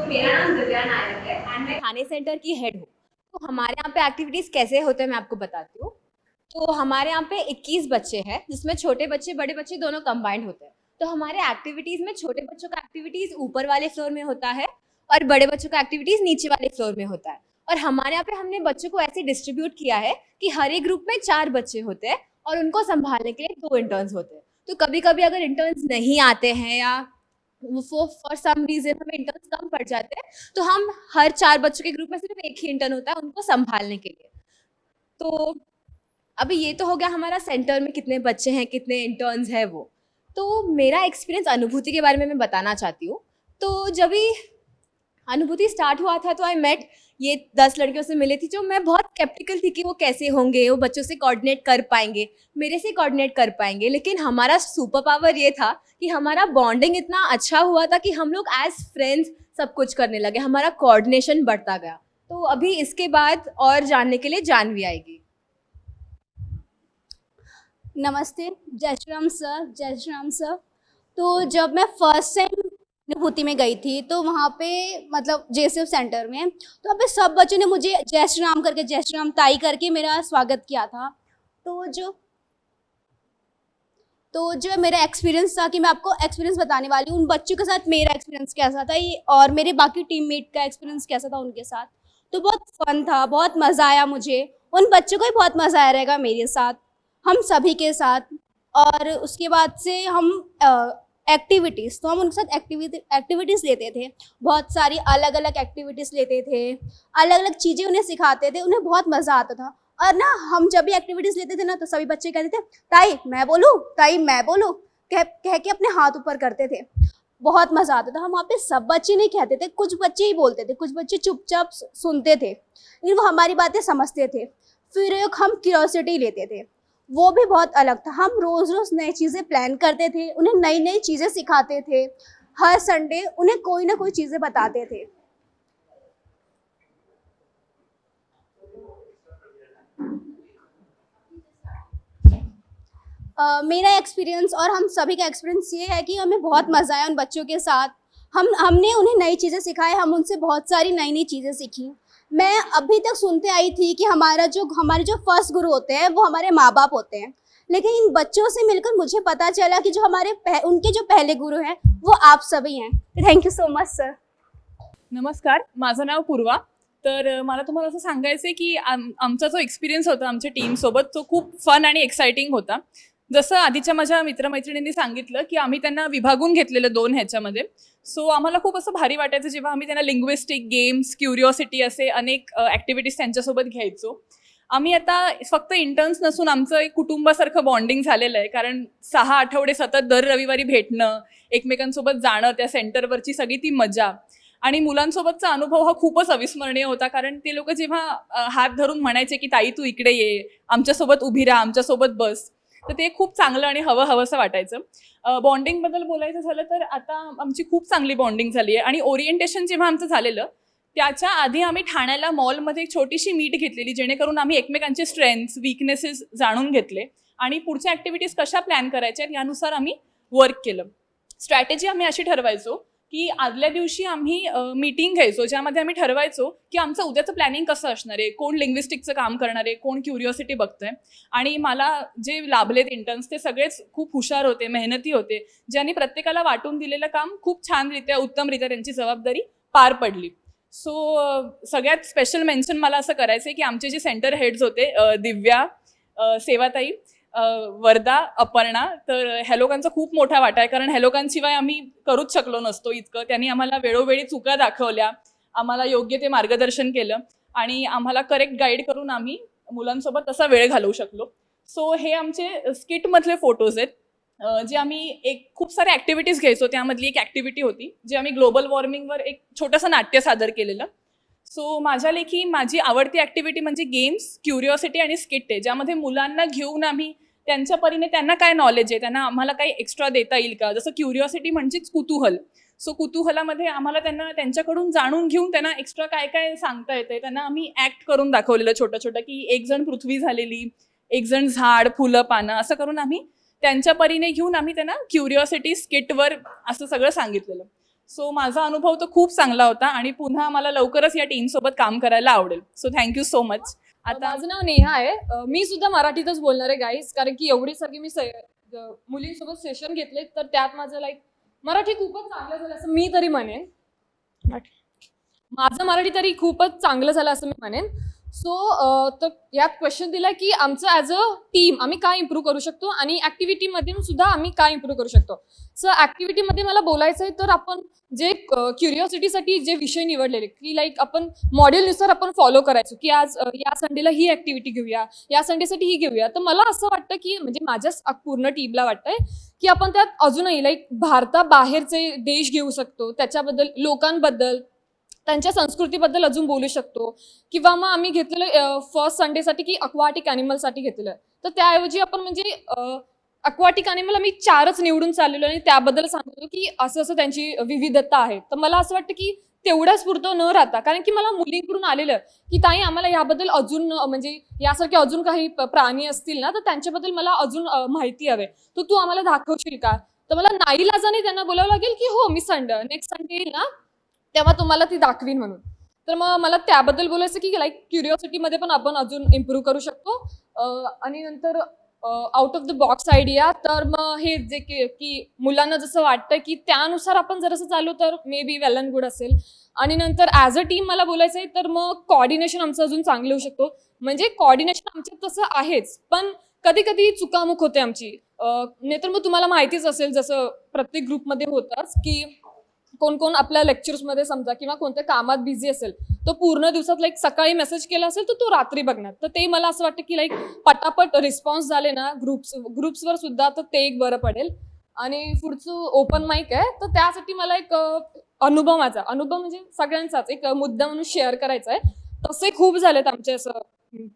मेरा नाम दिव्या नायक है एंड मैं थाने सेंटर की हेड हूँ। तो हमारे यहाँ पे एक्टिविटीज़ कैसे होते हैं मैं आपको बताती हूँ। तो हमारे यहाँ पे 21 बच्चे हैं जिसमें छोटे बच्चे बड़े बच्चे दोनों कंबाइंड होते हैं। तो हमारे एक्टिविटीज़ में छोटे बच्चों का एक्टिविटीज़ ऊपर वाले फ्लोर में होता है और बड़े बच्चों का एक्टिविटीज़ नीचे वाले फ्लोर में होता है। और हमारे यहाँ पे हमने बच्चों को ऐसे डिस्ट्रीब्यूट किया है कि हर एक ग्रुप में 4 बच्चे होते हैं और उनको संभालने के लिए 2 इंटर्न्स होते हैं। तो कभी कभी अगर इंटर्न्स नहीं आते हैं या वो फॉर सम रीजन हमें इंटर्न्स कम पड़ जाते हैं तो हम हर 4 बच्चों के ग्रुप में सिर्फ एक ही इंटर्न होता है उनको संभालने के लिए। तो अभी ये तो हो गया हमारा सेंटर में कितने बच्चे हैं कितने इंटर्न्स हैं वो। तो मेरा एक्सपीरियंस अनुभूति के बारे में मैं बताना चाहती हूँ। तो जब भी अनुभूति स्टार्ट हुआ था तो आई मेट ये 10 लड़कियों से मिली थी जो मैं बहुत स्केप्टिकल थी कि वो कैसे होंगे, वो बच्चों से कोऑर्डिनेट कर पाएंगे, मेरे से कोऑर्डिनेट कर पाएंगे। लेकिन हमारा सुपर पावर ये था कि हमारा बॉन्डिंग इतना अच्छा हुआ था कि हम लोग एज फ्रेंड्स सब कुछ करने लगे, हमारा कोऑर्डिनेशन बढ़ता गया। तो अभी इसके बाद और जानने के लिए जानवी आएगी। नमस्ते, जय श्री राम सर, जय श्री राम सर। तो जब मैं फर्स्ट टाइम अनुभूति में गई थी तो वहाँ पे मतलब जेएसएफ सेंटर में तो वहाँ पे सब बच्चों ने मुझे जय श्री राम करके, जय श्री राम ताई करके मेरा स्वागत किया था। तो जो मेरा एक्सपीरियंस था कि मैं आपको एक्सपीरियंस बताने वाली हूँ उन बच्चों के साथ मेरा एक्सपीरियंस कैसा था ये और मेरे बाकी टीममेट का एक्सपीरियंस कैसा था उनके साथ। तो बहुत फन था, बहुत मज़ा आया मुझे, उन बच्चों को भी बहुत मज़ा आया रहेगा मेरे साथ, हम सभी के साथ। और उसके बाद से हम एक्टिविटीज़, तो हम उनके साथ एक्टिविटीज़ लेते थे, बहुत सारी अलग अलग एक्टिविटीज़ लेते थे, अलग अलग चीज़ें उन्हें सिखाते थे, उन्हें बहुत मज़ा आता था। और ना हम जब भी एक्टिविटीज़ लेते थे ना तो सभी बच्चे कहते थे ताई मैं बोलूँ, ताई मैं बोलूँ, कह के अपने हाथ ऊपर करते थे। बहुत मज़ा आता था। हम वहाँ पे सब बच्चे नहीं कहते थे, कुछ बच्चे ही बोलते थे, कुछ बच्चे चुपचाप सुनते थे लेकिन वो हमारी बातें समझते थे। फिर एक हम क्यूरियोसिटी लेते थे, वो भी बहुत अलग था। हम रोज़ रोज़ नई चीज़ें प्लान करते थे, उन्हें नई नई चीज़ें सिखाते थे, हर संडे उन्हें कोई ना कोई चीज़ें बताते थे। मेरा एक्सपीरियंस और हम सभी का एक्सपीरियंस ये है कि हमें बहुत मज़ा आया उन बच्चों के साथ। हमने उन्हें नई चीज़ें सिखाई, हम उनसे बहुत सारी नई नई चीज़ें सीखी। मैं अभी तक सुनते आई थी कि हमारे जो फर्स्ट गुरु होते हैं वो हमारे माँ बाप होते हैं, लेकिन इन बच्चों से मिलकर मुझे पता चला कि जो उनके जो पहले गुरु हैं वो आप सभी हैं। Thank you so much sir. नमस्कार, माझं नाव पूर्वा। तर मला तुम्हाला असं सांगायचं आहे की आमचा जो एक्सपिरियन्स होता आमच्या टीमसोबत तो खूप फन आणि एक्साइटिंग होता। जसं आधीच्या माझ्या मित्रमैत्रिणींनी सांगितलं की आम्ही त्यांना विभागून घेतलेलं 2 ह्याच्यामध्ये। सो आम्हाला खूप असं भारी वाटायचं जेव्हा आम्ही त्यांना लिंग्विस्टिक गेम्स, क्युरिओसिटी असे अनेक ॲक्टिव्हिटीज त्यांच्यासोबत घ्यायचो। आम्ही आता फक्त इंटर्न्स नसून आमचं एक कुटुंबासारखं बॉन्डिंग झालेलं आहे, कारण 6 आठवडे सतत दर रविवारी भेटणं, एकमेकांसोबत जाणं, त्या सेंटरवरची सगळी ती मजा आणि मुलांसोबतचा अनुभव हा खूपच अविस्मरणीय होता। कारण ते लोक जेव्हा हात धरून म्हणायचे की ताई तू इकडे ये, आमच्यासोबत उभी राहा, आमच्यासोबत बस, तर ते खूप चांगलं आणि हवंसं वाटायचं। बॉन्डिंगबद्दल बोलायचं झालं तर आता आमची खूप चांगली बॉन्डिंग झाली आहे आणि ओरिएंटेशन जेव्हा आमचं झालेलं त्याच्या आधी आम्ही ठाण्याला मॉलमध्ये एक छोटीशी मीट घेतलेली, जेणेकरून आम्ही एकमेकांचे स्ट्रेंथ्स, वीकनेसेस जाणून घेतले आणि पुढच्या ॲक्टिव्हिटीज कशा प्लॅन करायच्या यानुसार आम्ही वर्क केलं। स्ट्रॅटेजी आम्ही अशी ठरवायचो की आदल्या दिवशी आम्ही मीटिंग घ्यायचो, ज्यामध्ये आम्ही ठरवायचो की आमचं उद्याचं प्लॅनिंग कसं असणार आहे, कोण लिंग्विस्टिकचं काम करणार आहे, कोण क्युरिओसिटी बघतोय। आणि मला जे लाभलेत इंटर्न्स ते सगळेच खूप हुशार होते, मेहनती होते, ज्यांनी प्रत्येकाला वाटून दिलेलं काम खूप छानरित्या, उत्तमरित्या त्यांची जबाबदारी पार पडली। सो सगळ्यात स्पेशल मेन्शन मला असं करायचं आहे की आमचे जे सेंटर हेड्स होते, दिव्या, सेवाताई, वर्धा, अपर्णा, तर ह्या लोकांचा खूप मोठा वाटा आहे, कारण ह्या लोकांशिवाय आम्ही करूच शकलो नसतो इतकं। त्यांनी आम्हाला वेळोवेळी चुका दाखवल्या, आम्हाला योग्य ते मार्गदर्शन केलं आणि आम्हाला करेक्ट गाईड करून आम्ही मुलांसोबत तसा वेळ घालवू शकलो। सो हे आमचे स्किटमधले फोटोज आहेत, जे आम्ही खूप साऱ्या ॲक्टिव्हिटीज घ्यायचो, त्यामधली एक ॲक्टिव्हिटी होती जे आम्ही ग्लोबल वॉर्मिंगवर एक छोटंसं नाट्य सादर केलेलं। सो माझ्या लेखी माझी आवडती ॲक्टिव्हिटी म्हणजे गेम्स, क्युरिओसिटी आणि स्किट आहे, ज्यामध्ये मुलांना घेऊन आम्ही त्यांच्या परीने त्यांना काय नॉलेज आहे, त्यांना आम्हाला काही एक्स्ट्रा देता येईल का। जसं क्युरिओसिटी म्हणजेच कुतूहल, सो कुतूहलामध्ये आम्हाला त्यांना त्यांच्याकडून जाणून घेऊन त्यांना एक्स्ट्रा काय काय सांगता येते, त्यांना आम्ही ॲक्ट करून दाखवलेलं छोटं छोटं, की एक जण पृथ्वी झालेली, एक जण झाड, फुलं, पानं, असं करून आम्ही त्यांच्या परीने घेऊन आम्ही त्यांना क्युरिओसिटी स्किटवर असं सगळं सांगितलेलं। सो माझा अनुभव तर खूप चांगला होता आणि पुन्हा मला लवकरच या टीमसोबत काम करायला आवडेल. So thank you so much. आता माझं नाव नेहा आहे. मी सुद्धा मराठीतच बोलणार आहे गाईज, कारण की एवढी सगळी मी मुलींसोबत सेशन घेतले तर त्यात माझं मराठी खूपच चांगलं झालं असं मी तरी म्हणेन. माझं मराठी तरी खूपच चांगलं झालं असं मी म्हणेन. सो तर यात क्वेश्चन दिला की आमचं ॲज अ टीम आम्ही काय इम्प्रूव्ह करू शकतो आणि ॲक्टिव्हिटीमध्ये सुद्धा आम्ही काय इम्प्रूव्ह करू शकतो. सो ॲक्टिव्हिटीमध्ये मला बोलायचं आहे तर आपण जे क्युरिओसिटीसाठी जे विषय निवडलेले की आपण मॉड्यूलनुसार आपण फॉलो करायचो की आज या संडेला ही ॲक्टिव्हिटी घेऊया, या संडेसाठी ही घेऊया. तर मला असं वाटतं की म्हणजे माझ्या पूर्ण टीमला वाटतंय की आपण त्यात अजूनही भारताबाहेरचे देश घेऊ शकतो, त्याच्याबद्दल लोकांबद्दल त्यांच्या संस्कृतीबद्दल अजून बोलू शकतो. किंवा मग आम्ही घेतलेलं फर्स्ट संडेसाठी की अक्वाटिक ॲनिमलसाठी घेतलेलं आहे, तर त्याऐवजी आपण म्हणजे अक्वाटिक ॲनिमल आम्ही 4च निवडून चाललेलो आणि त्याबद्दल सांगतो की असं असं त्यांची विविधता आहे. तर मला असं वाटतं की तेवढ्याच पुरतं न राहता, कारण की मला मुलींकडून आलेलं की ताई आम्हाला याबद्दल अजून म्हणजे यासारखे अजून काही प्राणी असतील ना तर त्यांच्याबद्दल मला अजून माहिती हवे, तर तू आम्हाला दाखवशील का. तर मला नाईलाजाने त्यांना बोलावं लागेल की हो मी नेक्स्ट संडे येईल ना तेव्हा तुम्हाला ती दाखवीन म्हणून. तर मग मला त्याबद्दल बोलायचं की क्युरिओसिटीमध्ये पण आपण अजून इम्प्रूव्ह करू शकतो. आणि नंतर out of the box idea, तर मग हे जे की मुलांना जसं वाटतं की त्यानुसार आपण जर असं चालू तर may be well and good असेल. आणि नंतर ॲज अ टीम मला बोलायचं आहे तर मग कॉर्डिनेशन आमचं अजून चांगलं होऊ शकतो. म्हणजे कॉर्डिनेशन आमच्यात तसं आहेच, पण कधी कधी चुकामुक होते आमची. नाहीतर मग तुम्हाला माहितीच असेल जसं प्रत्येक ग्रुपमध्ये होतंच की कोण कोण आपल्या लेक्चर्समध्ये समजा किंवा कोणत्या कामात बिझी असेल, तो पूर्ण दिवसात सकाळी मेसेज केला असेल तर तो रात्री बघणार. तर ते मला असं वाटतं की पटापट रिस्पॉन्स झाले ना ग्रुप्सवर सुद्धा, तर ते एक बरं पडेल. आणि पुढचं ओपन माईक आहे, तर त्यासाठी मला एक माझा अनुभव म्हणजे सगळ्यांचाच एक मुद्दा म्हणून शेअर करायचा आहे. तसे खूप झालेत आमचे असं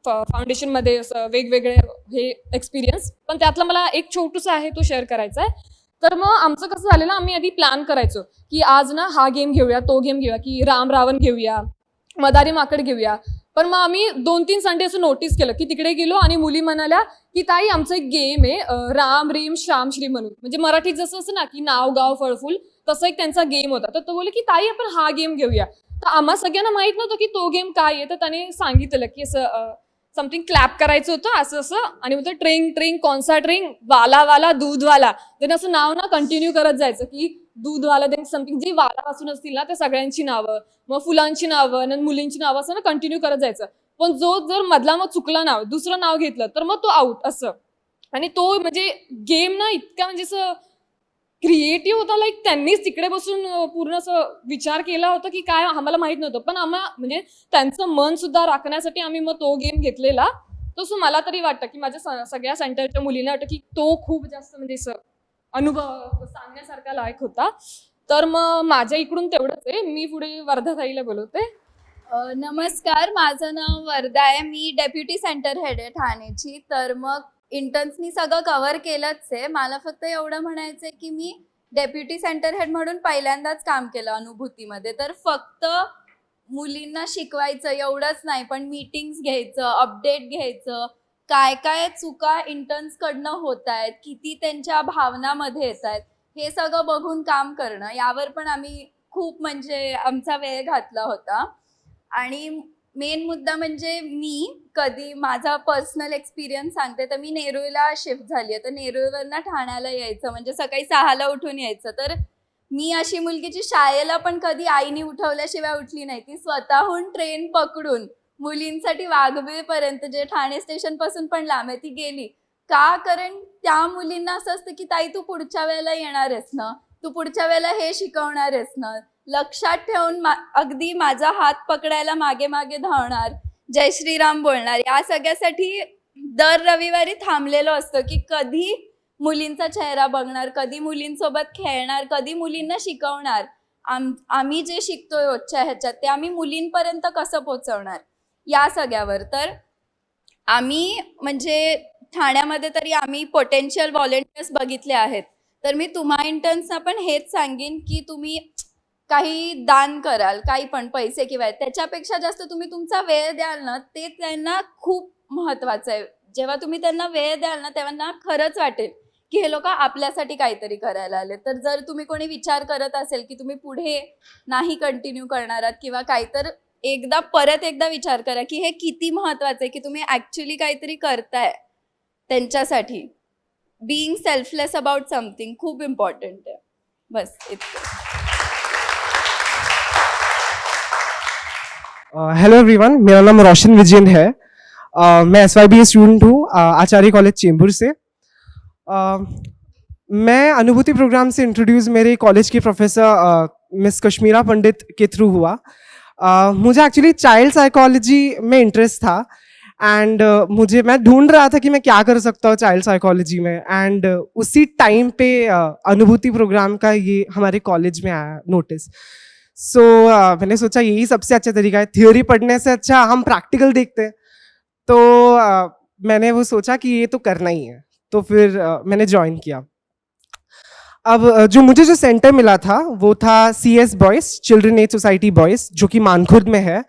फाउंडेशनमध्ये असं वेगवेगळे हे एक्सपिरियन्स, पण त्यातला मला एक छोटूसा आहे तो शेअर करायचा आहे. तर मग आमचं कसं झालेलं, आम्ही आधी प्लॅन करायचो की आज ना हा गेम घेऊया, तो गेम घेऊया, की राम रावण घेऊया, मदारी माकड घेऊया. पण मग आम्ही 2-3 संडे असं नोटीस केलं की तिकडे गेलो आणि मुली म्हणाल्या की ताई आमचं एक गेम आहे राम रीम श्याम श्री म्हणून, म्हणजे मराठीत जसं असं ना की नाव गाव फळफूल, तसं एक त्यांचा गेम होता. तर तो बोलले की ताई आपण हा गेम घेऊया. तर आम्हा सगळ्यांना माहित नव्हतं की तो गेम काय आहे. तर त्याने सांगितलं की असं समथिंग क्लॅप करायचं होतं असं असं, आणि म्हणतो ट्रिंग ट्रिंग कौनसा ट्रिंग वाला वाला दूधवाला. त्याने असं नाव ना कंटिन्यू करत जायचं की दूधवाला देन समथिंग, जी वालापासून असतील ना त्या सगळ्यांची नावं, मग फुलांची नावं आणि मुलींची नावं असं ना कंटिन्यू करत जायचं. पण जो जर मधला मग चुकला नाव, दुसरं नाव घेतलं तर मग तो आउट असं. आणि तो म्हणजे गेम ना इतका म्हणजे असं क्रिएटिव्ह होता, त्यांनीच तिकडे बसून पूर्ण असं विचार केला होता की काय आम्हाला माहित नव्हतं, पण म्हणजे त्यांचं मन सुद्धा राखण्यासाठी आम्ही मग तो गेम घेतलेला. तसं मला तरी वाटतं की माझ्या सगळ्या सेंटरच्या मुलींना वाटतं की तो खूप जास्त म्हणजे असं अनुभव सांगण्यासारखा लायक होता. तर मग माझ्या इकडून तेवढंच आहे. मी पुढे वर्धा ताईला बोलवते. नमस्कार, माझं नाव वर्धा आहे. मी डेप्युटी सेंटर हेड आहे ठाण्याची. तर मग इंटर्न्सनी सगळं कव्हर केलंच आहे. मला फक्त एवढं म्हणायचं आहे की मी डेप्युटी सेंटर हेड म्हणून पहिल्यांदाच काम केलं अनुभूतीमध्ये. तर फक्त मुलींना शिकवायचं एवढंच नाही, पण मीटिंग्स घ्यायचं, अपडेट घ्यायचं, काय काय चुका इंटर्न्सकडनं होत आहेत, किती त्यांच्या भावनामध्ये येत आहेत, हे सगळं बघून काम करणं. यावर पण आम्ही खूप म्हणजे आमचा वेळ घातला होता. आणि मेन मुद्दा म्हणजे मी कधी माझा पर्सनल एक्सपिरियन्स सांगते, तर मी नेरूळला शिफ्ट झाली आहे. तर नेरूळवरनं ठाण्याला यायचं म्हणजे सकाळी 6ला उठून यायचं. तर मी अशी मुलगीची शाळेला पण कधी आईने उठवल्याशिवाय उठली नाही. ती स्वतःहून ट्रेन पकडून मुलींसाठी वाघबीळपर्यंत, जे ठाणे स्टेशन पासून पण लांब आहे, ती गेली. का? कारण त्या मुलींना असं असतं की ताई तू पुढच्या वेळेला येणार आहेस ना, तू पुढच्या वेळेला हे शिकवणार आहेस ना, लक्षात ठेवून अगदी माझा हात पकडायला मागे मागे धावणार, जय श्रीराम बोलणार. या सगळ्यासाठी दर रविवारी थांबलेलो असतं की कधी मुलींचा चेहरा बघणार, कधी मुलींसोबत खेळणार, कधी मुलींना शिकवणार. आम्ही जे शिकतोय रोजच्या ह्याच्यात ते आम्ही मुलींपर्यंत कसं पोचवणार, या सगळ्यावर. तर आम्ही म्हणजे ठाण्यामध्ये तरी आम्ही पोटेन्शियल व्हॉलेंटियर्स बघितले आहेत. तर मी तुम्हा इंटर्न्सना पण हेच सांगेन की तुम्ही काही दान कराल, काही पण पैसे किंवा त्याच्यापेक्षा जास्त तुम्ही तुमचा वेळ द्याल ना, ते त्यांना खूप महत्त्वाचं आहे. जेव्हा तुम्ही त्यांना वेळ द्याल ना, तेव्हा खरंच वाटेल की हे लोक आपल्यासाठी काहीतरी करायला आले. तर जर तुम्ही कोणी विचार करत असेल की तुम्ही पुढे नाही कंटिन्यू करणार आहात किंवा परत एकदा विचार करा की हे किती महत्वाचं आहे की तुम्ही ऍक्च्युली काहीतरी करताय त्यांच्यासाठी. बीइंग सेल्फलेस अबाउट समथिंग खूप इम्पॉर्टंट आहे. बस इतकं. हेलो एवरीवन, मेरा नाम रोशन विजयन है. मैं SYBA स्टूडेंट हूँ आचार्य कॉलेज चेंबूर से. मैं अनुभूति प्रोग्राम से इंट्रोड्यूस मेरे कॉलेज के प्रोफेसर मिस कश्मीरा पंडित के थ्रू हुआ. मुझे एक्चुअली चाइल्ड साइकोलॉजी में इंटरेस्ट था एंड मैं ढूंढ रहा था कि मैं क्या कर सकता हूँ चाइल्ड साइकोलॉजी में. एंड उसी टाइम पे अनुभूति प्रोग्राम का ये हमारे कॉलेज में आया नोटिस. सो मैंने सोचा यही सबसे अच्छा तरीका है, थ्योरी पढ़ने से अच्छा हम प्रैक्टिकल देखते हैं. तो मैंने वो सोचा कि ये तो करना ही है, तो फिर मैंने ज्वाइन किया. अब मुझे जो सेंटर मिला था वो था CS boys, children aid society boys, जो कि मानखुर्द में है.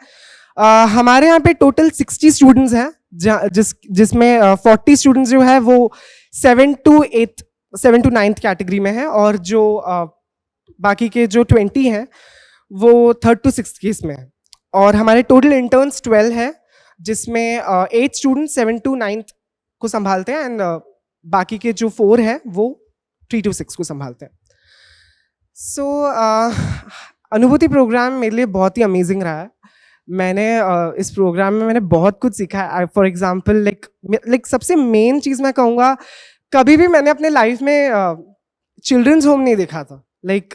हमारे यहाँ पे टोटल 60 स्टूडेंट्स हैं, जिसमें 40 स्टूडेंट्स जो है वो 7 to 9th कैटेगरी में है, और जो बाकी के जो 20 हैं वो 3rd to 6th केस में है. और हमारे टोटल इंटर्न्स 12 है, जिसमें 8 स्टूडेंट 7 to 9th को संभालते हैं एंड बाकी के जो 4 हैं वो 3 to 6 को संभालते हैं. सो अनुभूति प्रोग्राम मेरे लिए बहुत ही अमेजिंग रहा है. मैंने इस प्रोग्राम में मैंने बहुत कुछ सीखा है. फॉर एग्जांपल लाइक सबसे मेन चीज़ मैं कहूँगा, कभी भी मैंने अपने लाइफ में चिल्ड्रंस होम नहीं देखा था. लाइक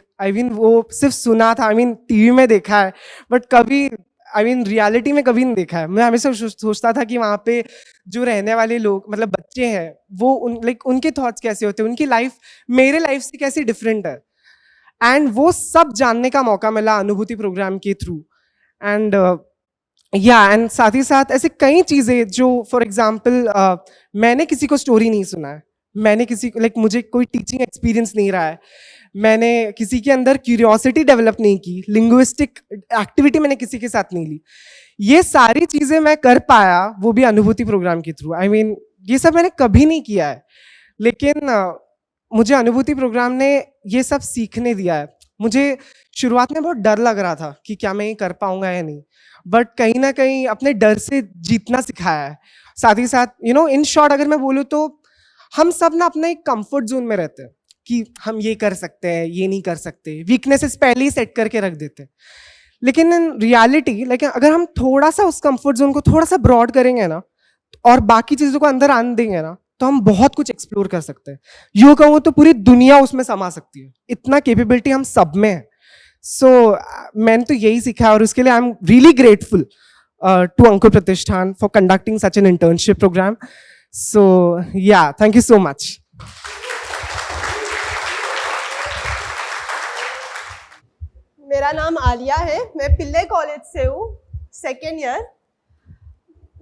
वो सिर्फ सुना था, टीवी में देखा है, बट कभी रियलिटी में कभी नहीं देखा है. मैं हमेशा सोचता था कि वहाँ पे जो रहने वाले लोग, मतलब बच्चे हैं, वो उनके थॉट्स कैसे होते हैं, उनकी लाइफ मेरे लाइफ से कैसी डिफरेंट है. एंड वो सब जानने का मौका मिला अनुभूति प्रोग्राम के थ्रू. एंड एंड साथ ही साथ ऐसे कई चीज़ें जो, फॉर एग्जाम्पल मैंने किसी को स्टोरी नहीं सुना है, मैंने किसी मुझे कोई टीचिंग एक्सपीरियंस नहीं रहा है, मैंने किसी के अंदर क्यूरियोसिटी डेवलप नहीं की, लिंग्विस्टिक एक्टिविटी मैंने किसी के साथ नहीं ली. ये सारी चीज़ें मैं कर पाया वो भी अनुभूति प्रोग्राम के थ्रू. ये सब मैंने कभी नहीं किया है, लेकिन मुझे अनुभूति प्रोग्राम ने ये सब सीखने दिया है. मुझे शुरुआत में बहुत डर लग रहा था कि क्या मैं ये कर पाऊंगा या नहीं, बट कहीं ना कहीं अपने डर से जीतना सिखाया है. साथ ही साथ इन शॉर्ट अगर मैं बोलूँ तो हम सब ना अपने एक कंफर्ट जोन में रहते हैं कि हम ये कर सकते हैं, ये नहीं कर सकते, वीकनेसेस पहले ही सेट करके रख देते हैं. लेकिन इन रियलिटी अगर हम थोड़ा सा उस कंफर्ट जोन को थोड़ा सा ब्रॉड करेंगे ना, और बाकी चीज़ों को अंदर आने देंगे ना, तो हम बहुत कुछ एक्सप्लोर कर सकते हैं. यूँ कहूँ तो पूरी दुनिया उसमें समा सकती है, इतना कैपेबिलिटी हम सब में है. सो मैंने तो यही सीखा, और उसके लिए I am really grateful to Ankur Pratishthan for conducting such an internship programme. So yeah, thank you so much. मेरा नाम आलिया है, मैं पिल्ले कॉलेज से हूँ, 2nd ईयर.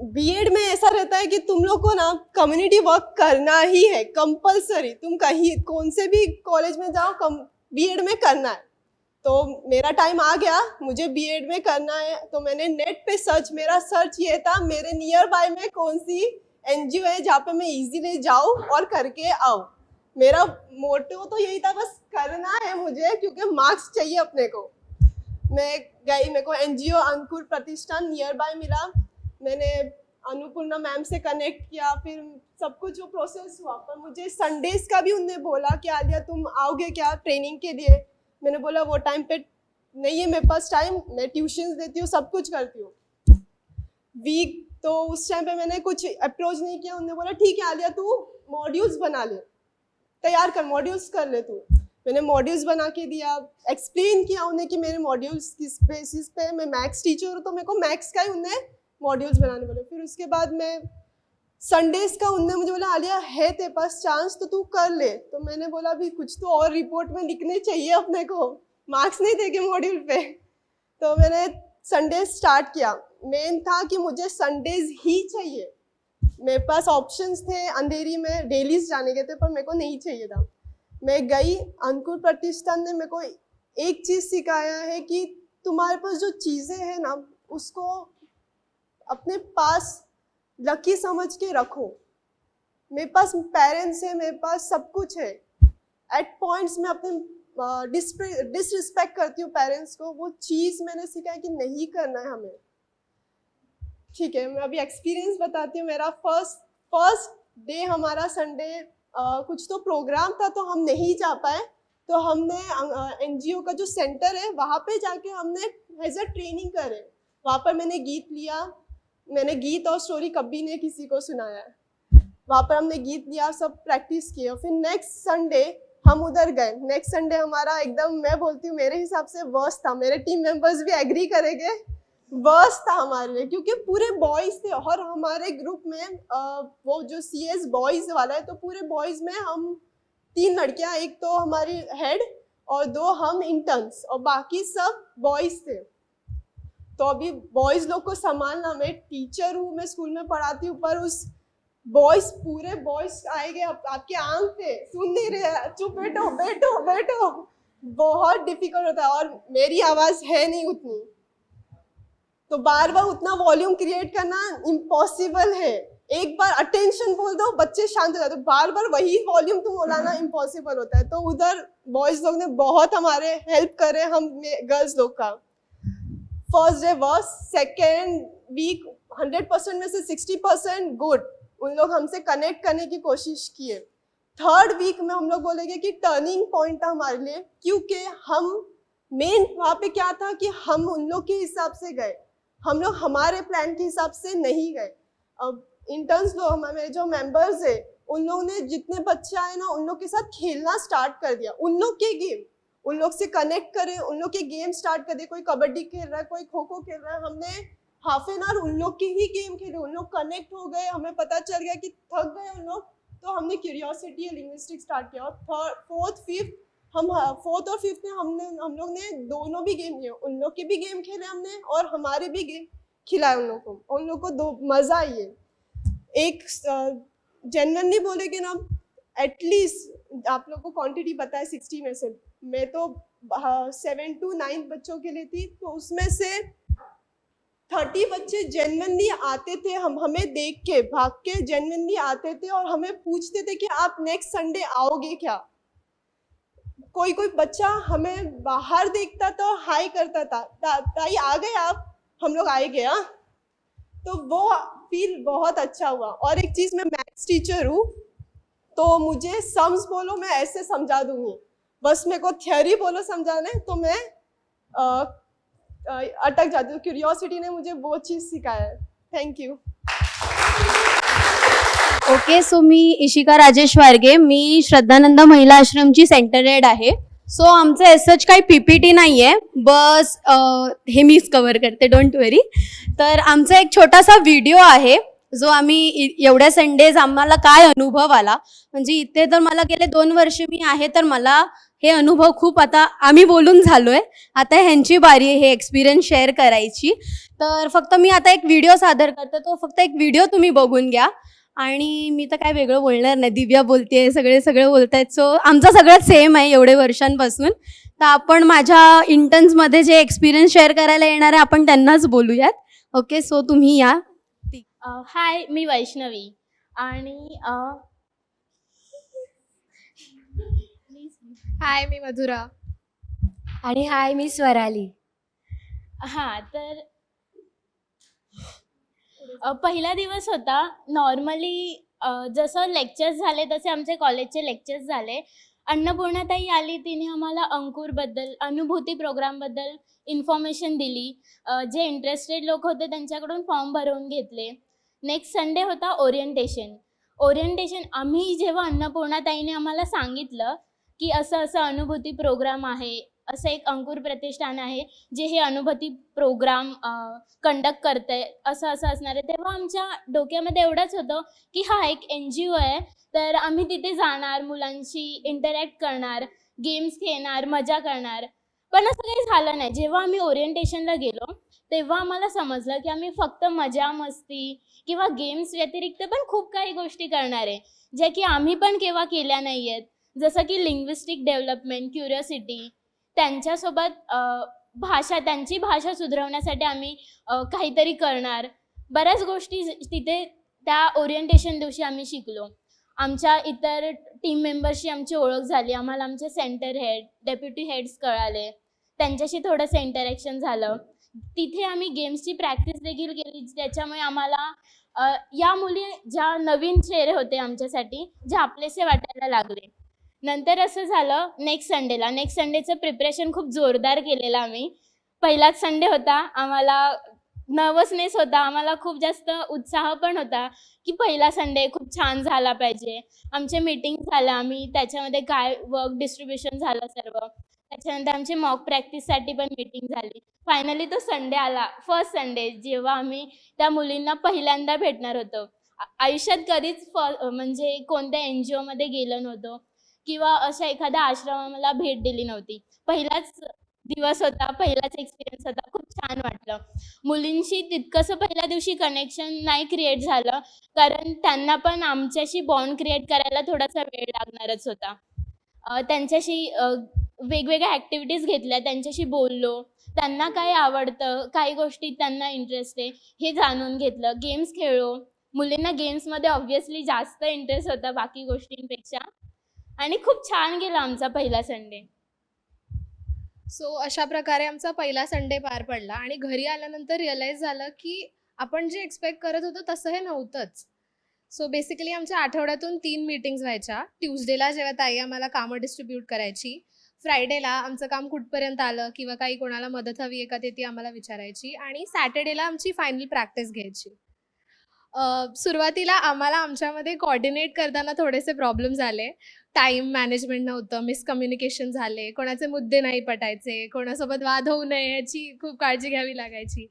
बीएड में ऐसा रहता है कि तुम लोग को ना कम्युनिटी वर्क करना ही है, कंपलसरी. तुम कहीं कौन से भी कॉलेज में जाओ, बीएड में करना है. तो मेरा टाइम आ गया, मुझे बीएड में करना है, तो मैंने नेट पे मेरा सर्च ये था, मेरे नियर बाय में कौन सी एनजीओ है जहाँ पे मैं इजीली जाऊँ और करके आऊँ. मेरा मोटिव तो यही था, बस करना है मुझे, क्योंकि मार्क्स चाहिए अपने को. मैं गई, मेरे को NGO Ankur Pratishthan near by मिला. मैंने अनुपूर्णा मैम से कनेक्ट किया, फिर सब कुछ जो प्रोसेस हुआ. पर मुझे संडेज का भी उन्होंने बोला कि आलिया तुम आओगे क्या ट्रेनिंग के लिए. मैंने बोला वो टाइम पे नहीं है मेरे पास टाइम, मैं ट्यूशन्स देती हूँ, सब कुछ करती हूँ. तो उस टाइम पे मैंने कुछ अप्रोच नहीं किया. उन्होंने बोला ठीक है आलिया, तू मॉड्यूल्स बना ले, तैयार कर, मॉड्यूल्स कर ले तू. मैंने मॉड्यूल्स बना के दिया, एक्सप्लेन किया उन्हें कि मेरे मॉड्यूल्स किस बेसिस पे, मैं मैथ्स टीचर हूँ तो मेरे को मैथ्स का ही उन्हें मॉड्यूल्स बनाने बोले. फिर उसके बाद मैं संडेज का उन्होंने मुझे बोला आलिया है तेरे पास चांस तो तू कर ले. तो मैंने बोला अभी कुछ तो और रिपोर्ट में लिखने चाहिए अपने को, मार्क्स नहीं देंगे मॉड्यूल पे. तो मैंने संडेज स्टार्ट किया. मेन था कि मुझे संडेज ही चाहिए. मेरे पास ऑप्शंस थे अंधेरी में डेलीज जाने के थे, पर मेरे को नहीं चाहिए था. मैं गई, अंकुर प्रतिष्ठान ने मेरे को एक चीज़ सिखाया है कि तुम्हारे पास जो चीज़ें हैं ना, उसको अपने पास लकी समझ के रखो. मेरे पास पेरेंट्स है, मेरे पास सब कुछ है। एट पॉइंट्स में अपने डिसरिस्पेक्ट करती हूँ पेरेंट्स को। वो चीज़ मैंने सीखा है कि नहीं करना है हमें। ठीक है, मैं अभी एक्सपीरियंस बताती हूँ। मेरा फर्स्ट डे हमारा संडे कुछ तो प्रोग्राम था तो हम नहीं जा पाए, तो हमने एनजीओ का जो सेंटर है वहाँ पे जाके हमने एज अ ट्रेनिंग करे। वहाँ पर मैंने गीत लिया। मैंने गीत और स्टोरी कभी नहीं किसी को सुनाया है। वहाँ पर हमने गीत लिया, सब प्रैक्टिस किए। फिर नेक्स्ट संडे हम उधर गए। नेक्स्ट संडे हमारा एकदम, मैं बोलती हूँ मेरे हिसाब से वर्स्ट था। मेरे टीम मेंबर्स भी एग्री करेंगे, वर्स्ट था हमारे लिए, क्योंकि पूरे बॉयज़ थे और हमारे ग्रुप में वो जो CS बॉयज़ वाला है, तो पूरे बॉयज़ में हम 3 लड़कियाँ, एक तो हमारी हेड और 2 हम इंटर्न्स, और बाकी सब बॉयज़ थे। तो अभी बॉयज़ लोग को संभालना, मैं टीचर हूँ, मैं स्कूल में पढ़ाती हूँ, पर उस बॉयज़, पूरे बॉयज़ आएंगे आपके आंख पे, सुन नहीं रहे, चुप बैठो बैठो बैठो, बहुत डिफिकल्ट होता है। और मेरी आवाज़ है नहीं उतनी, तो बार बार उतना वॉल्यूम क्रिएट करना इम्पॉसिबल है। एक बार अटेंशन बोल दो, बच्चे शांत हो जाते, बार बार वही वॉल्यूम तुम बोलाना इम्पॉसिबल होता है। तो उधर बॉयज़ लोग ने बहुत हमारे हेल्प करे, हम गर्ल्स लोग का। फर्स्ट डे वर्स, सेकेंड वीक 100% में से 60% गुड, उन लोग हमसे कनेक्ट करने की कोशिश किए। थर्ड वीक में हम लोग बोलेंगे कि टर्निंग पॉइंट था हमारे लिए, क्योंकि हम मेन वहाँ पे क्या था कि हम उन लोग के हिसाब से गए, हम लोग हमारे प्लान के हिसाब से नहीं गए। अब इंटर्न्स लोग, हमारे जो मेंबर्स है, उन लोग ने जितने बच्चे आए ना, उन लोग के साथ खेलना स्टार्ट कर दिया। उन लोग के गेम, उन लोग से कनेक्ट करे, उन लोग के गेम स्टार्ट कर दिए। कोई कबड्डी खेल रहा है, कोई खो खो खेल रहा है, हमने हाफ एन आवर उन लोग के ही गेम खेले। उन लोग कनेक्ट हो गए, हमें पता चल गया कि थक गए उन लोग, तो हमने क्यूरियोसिटी लिंग्विस्टिक्स स्टार्ट किया। और फोर्थ और फिफ्थ में हम लोग ने दोनों भी गेम लिए, उन लोग के भी गेम खेले हमने और हमारे भी गेम खिलाए उन लोग को। उन लोग को दो मज़ा आई है। एक जनरली बोलेगे ना, एटलीस्ट आप लोग को क्वांटिटी पता है 60 में से, मैं तो 7 to 9 बच्चों के लिए थी, तो उसमें से 30 बच्चे जेन्युइनली आते थे, हमें देख के भाग के जेन्युइनली आते थे और हमें पूछते थे कि आप नेक्स्ट संडे आओगे क्या। कोई कोई बच्चा हमें बाहर देखता था, हाई करता था, ताई आ गए आप, हम लोग आए गया, तो वो फील बहुत अच्छा हुआ। और एक चीज़, मैं मैथ्स टीचर हूँ, तो मुझे सम्स बोलो मैं ऐसे समझा दूंगी, बस मेरे को थ्योरी बोलो समझाने तो मैं अटक जाती हूँ। क्यूरियोसिटी ने मुझे वो चीज़ सिखाया है। Thank you. ओके, सो मी इशिका राजेश वारगे, मी श्रद्धानंद महिला आश्रमची सेंटर हेड आहे. सो आमचं एज सच काही PPT नाही आहे, बस हे मीच कव्हर करते, डोंट वरी. तर आमचा एक छोटासा व्हिडिओ आहे जो आम्ही एवढ्या संडेज आम्हाला काय अनुभव आला, म्हणजे इथे तर मला गेले 2 वर्ष मी आहे, तर मला हे अनुभव खूप, आता आम्ही बोलून झालोय, आता ह्यांची बारी आहे हे एक्सपिरियन्स शेअर करायची. तर फक्त मी आता एक व्हिडिओ सादर करते, तो फक्त एक व्हिडिओ तुम्ही बघून घ्या. आणि मी तर काय वेगळं बोलणार नाही, दिव्या बोलते, सगळे बोलतायत. सो आमचा सगळ्यात सेम आहे एवढे वर्षांपासून. तर आपण माझ्या इंटर्न्समध्ये जे एक्सपिरियन्स शेअर करायला येणार आहे आपण त्यांनाच बोलूयात. ओके, सो तुम्ही या. हाय, मी वैष्णवी आणि हाय, मी मधुरा. आणि हाय, मी स्वराली. हां, तर पहिला दिवस होता. नॉर्मली जसं लेक्चर्स झाले तसे आमचे कॉलेजचे लेक्चर्स झाले. अन्नपूर्णाताई आली, तिने आम्हाला अंकुरबद्दल, अनुभूती प्रोग्रामबद्दल इन्फॉर्मेशन दिली. जे इंटरेस्टेड लोक होते त्यांच्याकडून फॉर्म भरवून घेतले. नेक्स्ट संडे होता ओरिएंटेशन. आम्ही जेव्हा अन्नपूर्णाताईने आम्हाला सांगितलं की असं असं अनुभूती प्रोग्राम आहे, असं एक अंकुर प्रतिष्ठान आहे जे हे अनुभूती प्रोग्राम कंडक्ट करतंय, असं असणार आहे, तेव्हा आमच्या डोक्यामध्ये एवढंच होतं की हा एक NGO आहे, तर आम्ही तिथे जाणार, मुलांशी इंटरॅक्ट करणार, गेम्स खेळणार, मजा करणार. पण असं काही झालं नाही. जेव्हा आम्ही ओरिएंटेशनला गेलो तेव्हा आम्हाला समजलं की आम्ही फक्त मजा मस्ती किंवा गेम्स व्यतिरिक्त पण खूप काही गोष्टी करणार आहे, ज्या की आम्ही पण केव्हा केल्या नाही आहेत. जसं की लिंग्विस्टिक डेव्हलपमेंट, क्युरियोसिटी, त्यांच्यासोबत त्यांची भाषा सुधारवण्यासाठी आम्ही काहीतरी करणार. बऱ्याच गोष्टी तिथे त्या ओरिएंटेशन दिवशी आम्ही शिकलो. आमच्या इतर टीम मेंबर्सशी आमची ओळख झाली. आम्हाला आमचे सेंटर हेड, डेप्युटी हेड्स कळाले. त्यांच्याशी थोडंसं इंटरॅक्शन झालं. तिथे आम्ही गेम्सची प्रॅक्टिस देखील केली, ज्याच्यामुळे आम्हाला या मुली ज्या नवीन चेहरे होते आमच्यासाठी, जे आपलेसे वाटायला लागले. नंतर असं झालं नेक्स्ट संडेचं प्रिपरेशन खूप जोरदार केलेलं आम्ही. पहिलाच संडे होता. आम्हाला नर्वसनेस होता. आम्हाला खूप जास्त उत्साह पण होता की पहिला संडे खूप छान झाला पाहिजे. आमचे मीटिंग झालं. आम्ही त्याच्यामध्ये काय वर्क डिस्ट्रीब्युशन झालं सर्व. त्याच्यानंतर आमची मॉक प्रॅक्टिससाठी पण मीटिंग झाली. फायनली तो संडे आला. फर्स्ट संडे जेव्हा आम्ही त्या मुलींना पहिल्यांदा भेटणार होतो. आयुष्यात कधीच म्हणजे कोणत्या NGOमध्ये गेलो नव्हतो किंवा अशा एखाद्या आश्रमाला भेट दिली नव्हती. पहिलाच दिवस होता, पहिलाच एक्सपिरियन्स होता. खूप छान वाटलं. मुलींशी तितकंसं पहिल्या दिवशी कनेक्शन नाही क्रिएट झालं, कारण त्यांना पण आमच्याशी बॉन्ड क्रिएट करायला थोडासा वेळ लागणारच होता. त्यांच्याशी वेगवेगळ्या ॲक्टिव्हिटीज घेतल्या, त्यांच्याशी बोललो. त्यांना काय आवडतं, काही गोष्टीत त्यांना इंटरेस्ट आहे, हे जाणून घेतलं. गेम्स खेळलो. मुलींना गेम्समध्ये ऑब्व्हियसली जास्त इंटरेस्ट होता बाकी गोष्टींपेक्षा. आणि खूप छान गेला आमचा पहिला संडे. सो अशा प्रकारे आमचा पहिला संडे पार पडला आणि घरी आल्यानंतर रिअलाईज झालं की आपण जे एक्सपेक्ट करत होतो तसं हे नव्हतंच. सो बेसिकली आमच्या आठवड्यातून 3 मीटिंग्स व्हायच्या. ट्यूसडेला जेव्हा ताई आम्हाला कामं डिस्ट्रीब्यूट करायची, फ्रायडेला आमचं काम कुठपर्यंत आलं किंवा काही कोणाला मदत हवी आहे का ते ती आम्हाला विचारायची, आणि सॅटर्डेला आमची फायनल प्रॅक्टिस घ्यायची. सुरुवातीला आम्हाला आमच्यामध्ये कोऑर्डिनेट करताना थोडेसे प्रॉब्लेम्स आले. टाईम मॅनेजमेंट नव्हतं, मिसकम्युनिकेशन झाले, कोणाचे मुद्दे नाही पटायचे, कोणासोबत वाद होऊ नये याची खूप काळजी घ्यावी लागायची.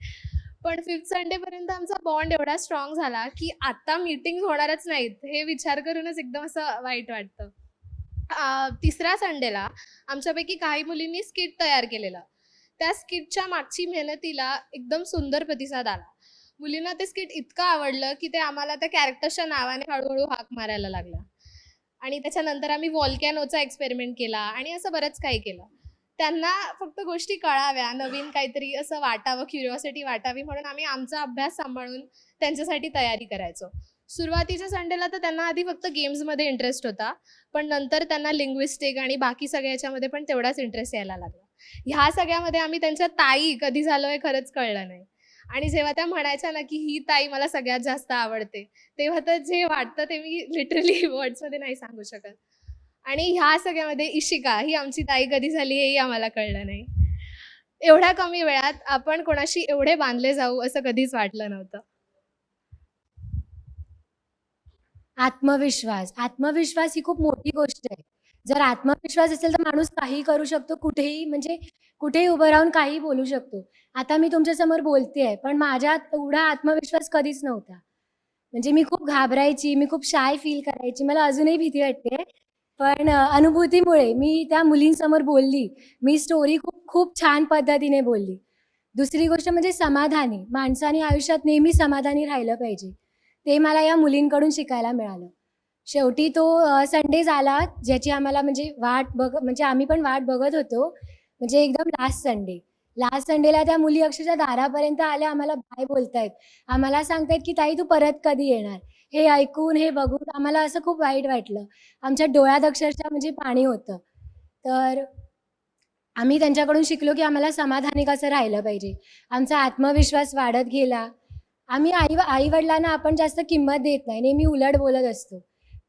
पण 5th संडेपर्यंत आमचा बॉन्ड एवढा स्ट्रॉंग झाला की आता मीटिंग होणारच नाहीत हे विचार करूनच एकदम असं वाईट वाटतं. तिसऱ्या संडेला आमच्यापैकी काही मुलींनी स्किट तयार केलेलं. त्या स्किटच्या मागची मेहनतीला एकदम सुंदर प्रतिसाद आला. मुलींना ते स्किट इतकं आवडलं की ते आम्हाला त्या कॅरेक्टरच्या नावाने हळूहळू हाक मारायला लागल्या. आणि त्याच्यानंतर आम्ही व्हॉल्कॅनोचा एक्सपेरिमेंट केला आणि असं बरंच काही केलं. त्यांना फक्त गोष्टी कळाव्या, नवीन काहीतरी असं वाटावं, क्युरिओसिटी वाटावी म्हणून आम्ही आमचा अभ्यास सांभाळून त्यांच्यासाठी तयारी करायचो. सुरुवातीच्या संडेला तर त्यांना आधी फक्त गेम्समध्ये इंटरेस्ट होता, पण नंतर त्यांना लिंग्विस्टिक आणि बाकी सगळ्या याच्यामध्ये पण तेवढाच इंटरेस्ट यायला लागला. ह्या सगळ्यामध्ये आम्ही त्यांच्या ताई कधी झालो हे खरंच कळलं नाही. आणि जेव्हा त्या म्हणायच्या ना की ही ताई मला सगळ्यात जास्त आवडते, तेव्हा तर जे वाटतं ते मी लिटरली वर्ड्समध्ये नाही सांगू शकत. आणि ह्या सगळ्यामध्ये इशिका ही आमची ताई कधी झाली हेही आम्हाला कळलं नाही. एवढ्या कमी वेळात आपण कोणाशी एवढे बांधले जाऊ असं कधीच वाटलं नव्हतं. आत्मविश्वास ही खूप मोठी गोष्ट आहे. जर आत्मविश्वास असेल तर माणूस काहीही करू शकतो, कुठेही म्हणजे कुठेही उभं राहून काहीही बोलू शकतो. आता मी तुमच्यासमोर बोलतेय, पण माझ्यात एवढा आत्मविश्वास कधीच नव्हता. म्हणजे मी खूप घाबरायची, मी खूप शाय फील करायची, मला अजूनही भीती वाटते. पण अनुभूतीमुळे मी त्या मुलींसमोर बोलली. मी स्टोरी खूप खूप छान पद्धतीने बोलली. दुसरी गोष्ट म्हणजे समाधानी. माणसाने आयुष्यात नेहमी समाधानी राहिलं पाहिजे. ते मला या मुलींकडून शिकायला मिळालं. शेवटी तो संडे झाला, ज्याची आम्हाला म्हणजे आम्ही पण वाट बघत होतो. म्हणजे एकदम लास्ट संडेला त्या मुली अक्षरशः दारापर्यंत आल्या. आम्हाला बाय बोलतायत, आम्हाला सांगतायत की ताई तू परत कधी येणार. हे ऐकून, हे बघून आम्हाला असं खूप वाईट वाटलं. आमच्या डोळ्यात अक्षरशः म्हणजे पाणी होतं. तर आम्ही त्यांच्याकडून शिकलो की आम्हाला समाधानी कसं राहिलं पाहिजे. आमचा आत्मविश्वास वाढत गेला. आम्ही आई वडिलांना आपण जास्त किंमत देत नाही, नेहमी उलट बोलत असतो.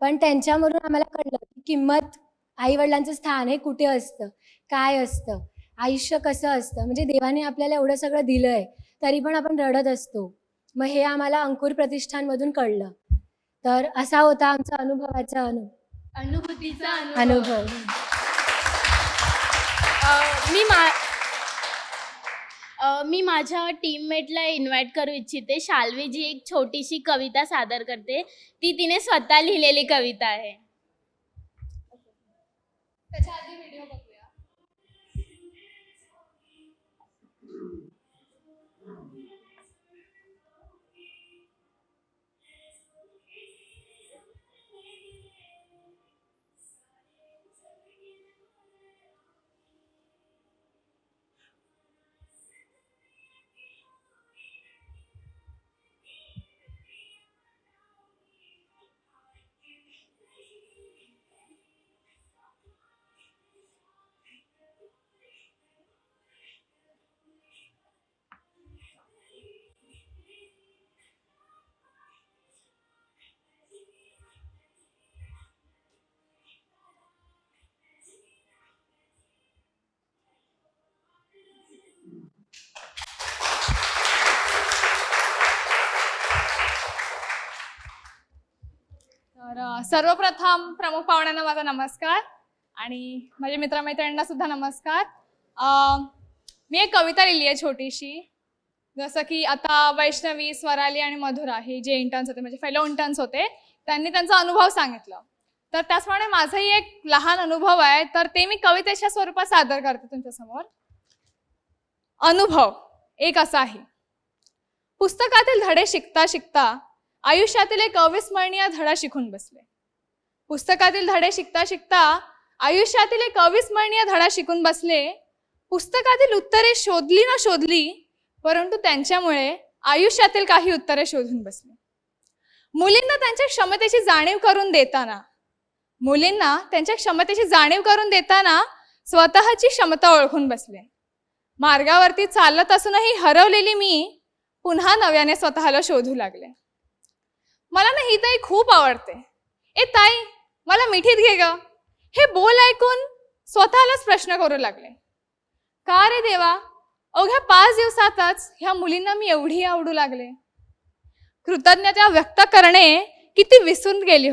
पण त्यांच्यावरून आम्हाला कळलं की किंमत, आई वडिलांचं स्थान हे कुठे असतं, काय असतं, आयुष्य कसं असतं. म्हणजे देवाने आपल्याला एवढं सगळं दिलंय तरी पण आपण रडत असतो. मग हे आम्हाला अंकुर प्रतिष्ठानमधून कळलं. तर असा होता आमचा अनुभूतीचा अनुभव. मी माझ्या टीममेटला इन्व्हाइट करू इच्छिते. शाल्वी जी एक छोटीशी कविता सादर करते. ती तिने स्वतः लिहिलेली कविता आहे. त्याच्या आधी व्हिडिओ बघूया. तर सर्वप्रथम प्रमुख पाहुण्यांना माझा नमस्कार आणि माझ्या मित्रमैत्रिणींना सुद्धा नमस्कार. मी एक कविता लिहिली आहे छोटीशी. जसं की आता वैष्णवी, स्वराली आणि मधुरा हे जे इंटर्न्स होते, म्हणजे फेलो इंटर्न्स होते, त्यांनी त्यांचा अनुभव सांगितला. तर त्याचप्रमाणे माझाही एक लहान अनुभव आहे, तर ते मी कवितेच्या स्वरूपात सादर करते तुमच्यासमोर. अनुभव एक असा आहे. पुस्तकातील धडे शिकता शिकता आयुष्यातील एक अविस्मरणीय धडा शिकून बसले. पुस्तकातील धडे शिकता शिकता आयुष्यातील एक अविस्मरणीय धडा शिकून बसले. पुस्तकातील उत्तरे शोधली ना शोधली, परंतु त्यांच्यामुळे आयुष्यातील काही उत्तरे शोधून बसले. मुलींना त्यांच्या क्षमतेची जाणीव करून देताना स्वतःची क्षमता ओळखून बसले. मार्गावरती चालत असूनही हरवलेली मी पुन्हा नव्याने स्वतःला शोधू लागले. मला ना ही ताई खूप आवडते. ए ताई, मला मिठीत घे ग, हे बोल ऐकून स्वतःलाच प्रश्न करू लागले. का रे देवा, अवघ्या 5 दिवसातच ह्या मुलींना मी एवढी आवडू लागले. कृतज्ञता व्यक्त करणे किती विसरून गेले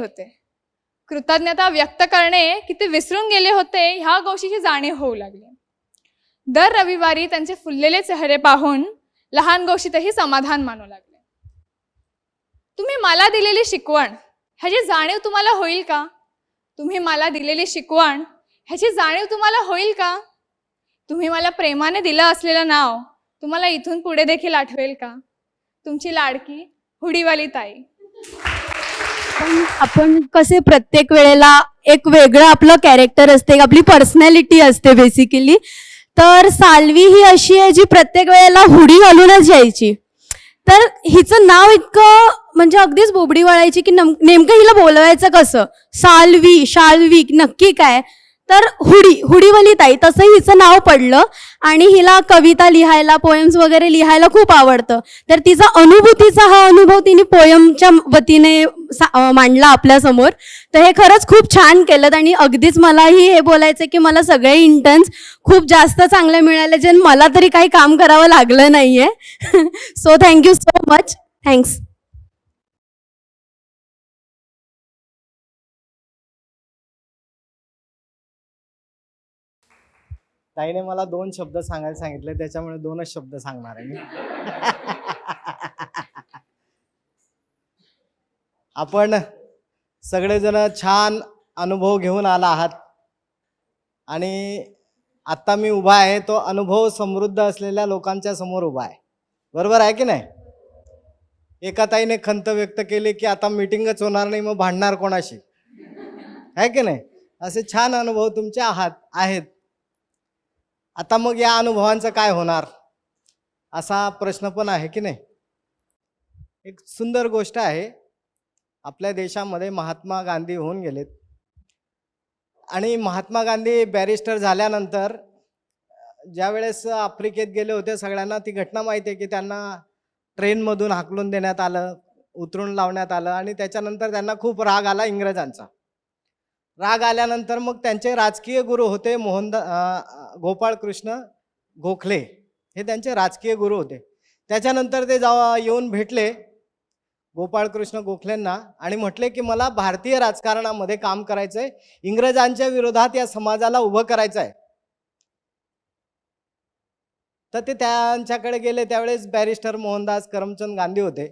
होते ह्या गोष्टीची जाणीव होऊ लागली. दर रविवारी त्यांचे फुललेले चेहरे पाहून लहान गोष्टीतही समाधान मानू लागले. तुम्ही मला दिलेली शिकवण ह्याची जाणीव तुम्हाला होईल का? तुम्ही मला प्रेमाने दिलं असलेलं नाव तुम्हाला इथून पुढे देखील आठवेल का? तुमची लाडकी हुडीवाली ताई. आपण कसे प्रत्येक वेळेला एक वेगळं आपलं कॅरेक्टर असते, आपली पर्सनॅलिटी असते बेसिकली. तर साल्वी ही अशी आहे जी प्रत्येक वेळेला हुडी घालूनच यायची. तर हिचं नाव इतकं म्हणजे अगदीच बोबडी वळायची की नेमकं हिला बोलवायचं कसं, साल्वी शाल्वी नक्की काय. तर हुडीवाली ताई तसं हिचं नाव पडलं. आणि हिला कविता लिहायला, पोएम्स वगैरे लिहायला खूप आवडतं. तर तिचा अनुभूतीचा हा अनुभव तिने पोयमच्या वतीने मांडला आपल्यासमोर. तर हे खरंच खूप छान केलं. आणि अगदीच मलाही हे बोलायचं की मला सगळे इंटर्न्स खूप जास्त चांगले मिळाले, जे मला तरी काही काम करावं लागलं नाहीये. So thank you so much. Thanks. ताईने मला 2 शब्द सांगायला सांगितले, त्याच्यामुळे 2च शब्द सांगणार आहे मी. आपण सगळेजण छान अनुभव घेऊन आला आहात आणि आत्ता मी उभा आहे तो अनुभव समृद्ध असलेल्या लोकांच्या समोर उभा आहे. बरोबर आहे की नाही? एका ताईने खंत व्यक्त केली की आता मीटिंगच होणार नाही, मग भांडणार कोणाशी, आहे की नाही? असे छान अनुभव तुमचे आहेत. आता मग या अनुभवांचं काय होणार असा प्रश्न पण आहे की नाही? एक सुंदर गोष्ट आहे, आपल्या देशामध्ये महात्मा गांधी होऊन गेलेत आणि महात्मा गांधी बॅरिस्टर झाल्यानंतर ज्या वेळेस आफ्रिकेत गेले होते, सगळ्यांना ती घटना माहिती आहे की त्यांना ट्रेनमधून हाकलून देण्यात आलं, उतरून लावण्यात आलं आणि त्याच्यानंतर त्यांना खूप राग आला इंग्रजांचा. राग आल्यानंतर मग त्यांचे राजकीय गुरु होते गोपाळकृष्ण गोखले, हे त्यांचे राजकीय गुरु होते. त्याच्यानंतर ते येऊन भेटले गोपाळकृष्ण गोखलेंना आणि म्हटले की मला भारतीय राजकारणामध्ये काम करायचं आहे, इंग्रजांच्या विरोधात या समाजाला उभं करायचं आहे. तर ते त्यांच्याकडे गेले. त्यावेळेस बॅरिस्टर मोहनदास करमचंद गांधी होते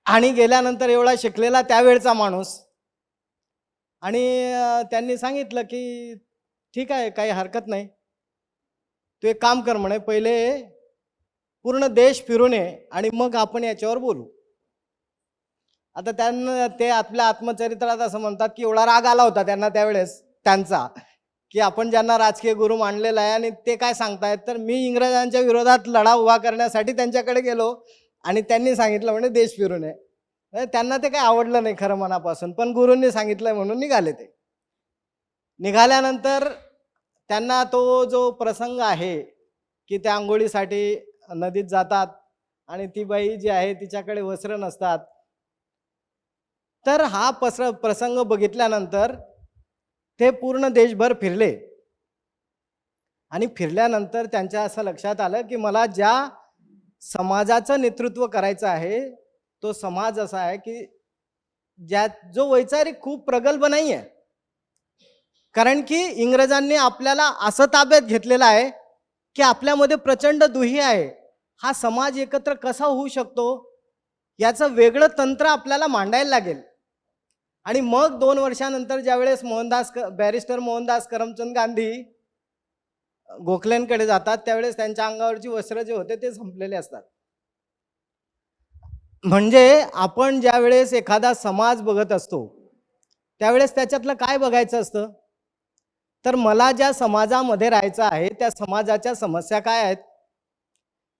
आणि गेल्यानंतर एवढा शिकलेला त्यावेळचा माणूस, आणि त्यांनी सांगितलं की ठीक आहे, काही हरकत नाही, तू एक काम कर म्हणे, पहिले पूर्ण देश फिरून ये आणि मग आपण याच्यावर बोलू. आता त्यांना ते आपल्या आत्मचरित्रात असं म्हणतात की एवढा राग आला होता त्यांना त्यावेळेस त्यांचा, की आपण ज्यांना राजकीय गुरु मानलेला आहे आणि ते काय सांगतायत, तर मी इंग्रजांच्या विरोधात लढा उभा करण्यासाठी त्यांच्याकडे गेलो आणि त्यांनी सांगितलं म्हणे देश फिरून ये. त्यांना ते काही आवडलं नाही खरं मनापासून, पण गुरूंनी सांगितलंय म्हणून निघाले. ते निघाल्यानंतर त्यांना तो जो प्रसंग आहे की त्या आंघोळीसाठी नदीत जातात आणि ती बाई जी आहे तिच्याकडे वस्त्र नसतात, तर हा प्रसंग बघितल्यानंतर ते पूर्ण देशभर फिरले आणि फिरल्यानंतर त्यांच्या असं लक्षात आलं की मला ज्या समाजाचं नेतृत्व करायचं आहे तो समाज असा आहे की जो वैचारिक खूप प्रगल्भ नाही आहे. कारण की इंग्रजांनी आपल्याला असं ताब्यात घेतलेलं आहे की आपल्यामध्ये प्रचंड दुही आहे. हा समाज एकत्र कसा होऊ शकतो याचं वेगळं तंत्र आपल्याला मांडायला लागेल. आणि मग 2 वर्षानंतर ज्यावेळेस बॅरिस्टर मोहनदास करमचंद गांधी गोखलेंकडे जातात त्यावेळेस त्यांच्या अंगावरची वस्त्र जे होते ते संपलेले असतात. म्हणजे आपण ज्यावेळेस एखादा समाज बघत असतो त्यावेळेस त्याच्यातलं काय बघायचं असतं, तर मला ज्या समाजामध्ये राहायचं आहे त्या समाजाच्या समस्या काय आहेत,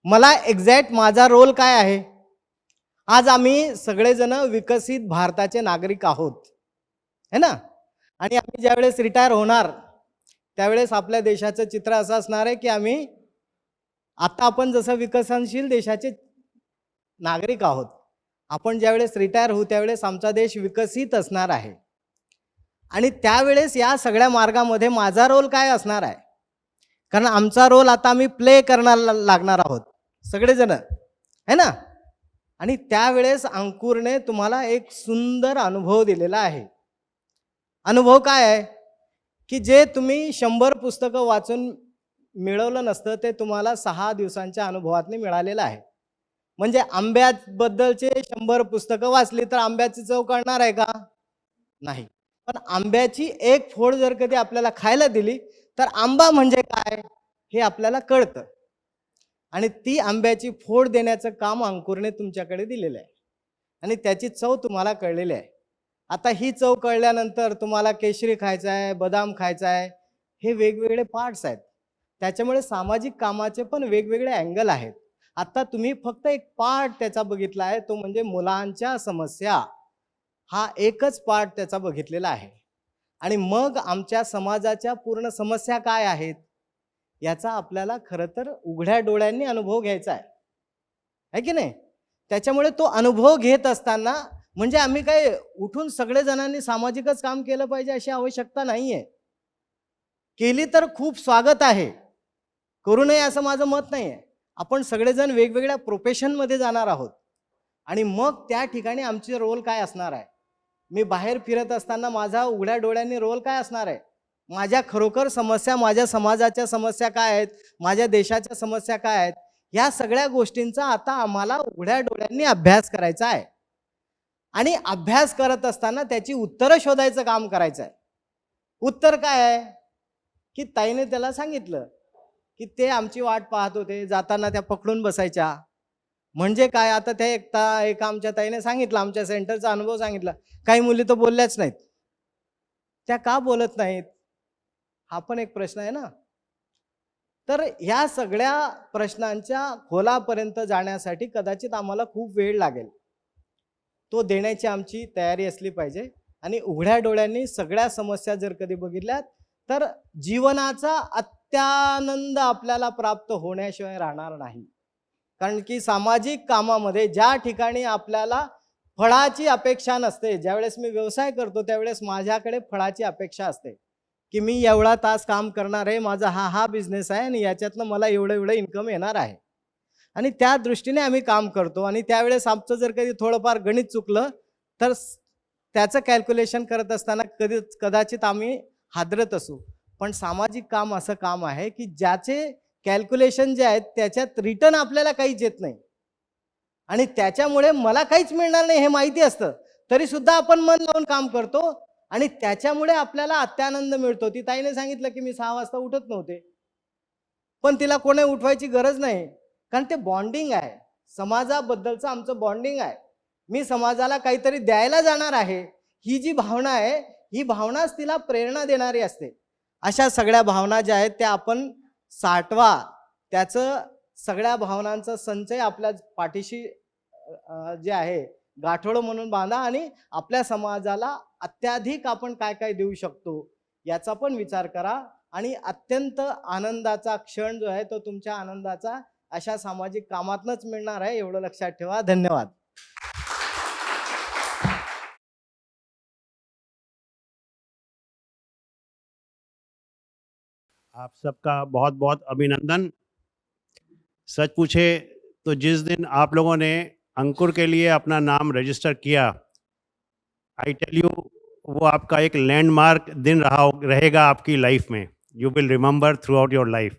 मला एक्झॅक्ट माझा रोल काय आहे. आज आम्ही सगळेजण विकसित भारताचे नागरिक आहोत है ना. आणि आम्ही ज्यावेळेस रिटायर होणार त्यावेळेस आपल्या देशाचं चित्र असं असणार आहे की आम्ही आता आपण जसं विकसनशील देशाचे नागरिक आहोत, आपण ज्यावेळेस रिटायर होऊ त्यावेळेस आमचा देश विकसित असणार आहे. आणि त्यावेळेस या सगळ्या मार्गामध्ये माझा रोल काय असणार आहे, कारण आमचा रोल आता आम्ही प्ले करण्याला लागणार आहोत सगळेजण है ना. आणि त्यावेळेस अंकुरने तुम्हाला एक सुंदर अनुभव दिलेला आहे. अनुभव काय आहे की जे तुम्ही 100 पुस्तकं वाचून मिळवलं नसतं ते तुम्हाला 6 दिवसांच्या अनुभवातून मिळालेलं आहे. म्हणजे आंब्याबद्दलचे 100 पुस्तकं वाचली तर आंब्याची चव कळणार आहे का, नाही. पण आंब्याची एक फोड जर कधी आपल्याला खायला दिली तर आंबा म्हणजे काय हे आपल्याला कळतं. आणि ती आंब्याची फोड देण्याचं काम अंकुरने तुमच्याकडे दिलेलं आहे आणि त्याची चव तुम्हाला कळलेली आहे. आता ही चव कळल्यानंतर तुम्हाला केशरी खायचा आहे, बदाम खायचा आहे, हे वेगवेगळे पार्ट्स आहेत. त्याच्यामुळे सामाजिक कामाचे पण वेगवेगळे अँगल आहेत. आता तुम्ही फक्त एक पार्ट त्याचा बघितला आहे, तो म्हणजे मुलांच्या समस्या. हा एकच पार्ट त्याचा बघितलेला आहे. आणि मग आमच्या समाजाच्या पूर्ण समस्या काय आहेत याचा आपल्याला खरं तर उघड्या डोळ्यांनी अनुभव घ्यायचा आहे की नाही. त्याच्यामुळे तो अनुभव घेत असताना म्हणजे आम्ही काय उठून सगळे जणांनी सामाजिकच काम केलं पाहिजे अशी आवश्यकता नाही आहे. केली तर खूप स्वागत आहे, करू नये असं माझं मत नाही आहे. आपण सगळेजण वेगवेगळ्या प्रोफेशनमध्ये जाणार आहोत आणि मग त्या ठिकाणी आमचे रोल काय असणार आहे. मी बाहेर फिरत असताना माझा उघड्या डोळ्यांनी रोल काय असणार आहे, माझ्या खरोखर समस्या, माझ्या समाजाच्या समस्या काय आहेत, माझ्या देशाच्या समस्या काय आहेत, या सगळ्या गोष्टींचा आता आम्हाला उघड्या डोळ्यांनी अभ्यास करायचा आहे. आणि अभ्यास करत असताना त्याची उत्तरं शोधायचं काम करायचं आहे. उत्तर काय आहे की ताईने त्याला सांगितलं की ते आमची वाट पाहत होते, जाताना त्या पकडून बसायच्या. म्हणजे काय, आता त्या एका आमच्या ताईने सांगितलं, आमच्या सेंटरचा अनुभव सांगितला, काही मुली तर बोलल्याच नाहीत. त्या का बोलत नाहीत हा पण एक प्रश्न आहे ना. तर ह्या सगळ्या प्रश्नांच्या खोलापर्यंत जाण्यासाठी कदाचित आम्हाला खूप वेळ लागेल. तो देण्याची आमची तयारी असली पाहिजे. आणि उघड्या डोळ्यांनी सगळ्या समस्या जर कधी बघितल्यात तर जीवनाचा अत्यानंद आपल्याला प्राप्त होण्याशिवाय राहणार नाही. कारण की सामाजिक कामामध्ये ज्या ठिकाणी आपल्याला फळाची अपेक्षा नसते, ज्यावेळेस मी व्यवसाय करतो त्यावेळेस माझ्याकडे फळाची अपेक्षा असते की मी एवढा तास काम करणार आहे, माझा हा बिझनेस आहे आणि याच्यातनं मला एवढं इन्कम येणार आहे. आणि त्या दृष्टीने आम्ही काम करतो. आणि त्यावेळेस आमचं जर कधी थोडंफार गणित चुकलं तर त्याचं कॅल्क्युलेशन करत असताना कदाचित आम्ही हादरत असू. पण सामाजिक काम असं काम आहे की ज्याचे कॅल्क्युलेशन जे आहेत त्याच्यात रिटर्न आपल्याला काहीच येत नाही आणि त्याच्यामुळे मला काहीच मिळणार नाही हे माहिती असतं, तरी सुद्धा आपण मन लावून काम करतो आणि त्याच्यामुळे आपल्याला अत्यानंद मिळतो. ती ताईने सांगितलं की मी 6 वाजता उठत नव्हते, पण तिला कोणी उठवायची गरज नाही, कारण ते बॉन्डिंग आहे, समाजाबद्दलचं आमचं बॉन्डिंग आहे. मी समाजाला काहीतरी द्यायला जाणार आहे ही जी भावना आहे, ही भावनाच तिला प्रेरणा देणारी असते. अशा सगळ्या भावना ज्या आहेत त्या आपण साठवा, त्याचं सगळ्या भावनांचा संचय आपल्या पाठीशी जे आहे गाठोडं म्हणून बांधा आणि आपल्या समाजाला अत्याधिक आपण काय काय देऊ शकतो याचा पण विचार करा. आणि अत्यंत आनंदाचा क्षण जो आहे तो तुमच्या आनंदाचा अशा सामाजिक कामातनंच मिळणार आहे, एवढं लक्षात ठेवा. धन्यवाद. आप सबका बहुत बहुत अभिनंदन. सच पूछे तो जिस दिन आप लोगों ने अंकुर के लिए अपना नाम रजिस्टर किया आई टेल यू, वो आपका एक लैंडमार्क दिन रहेगा आपकी लाइफ में. You will remember throughout your life.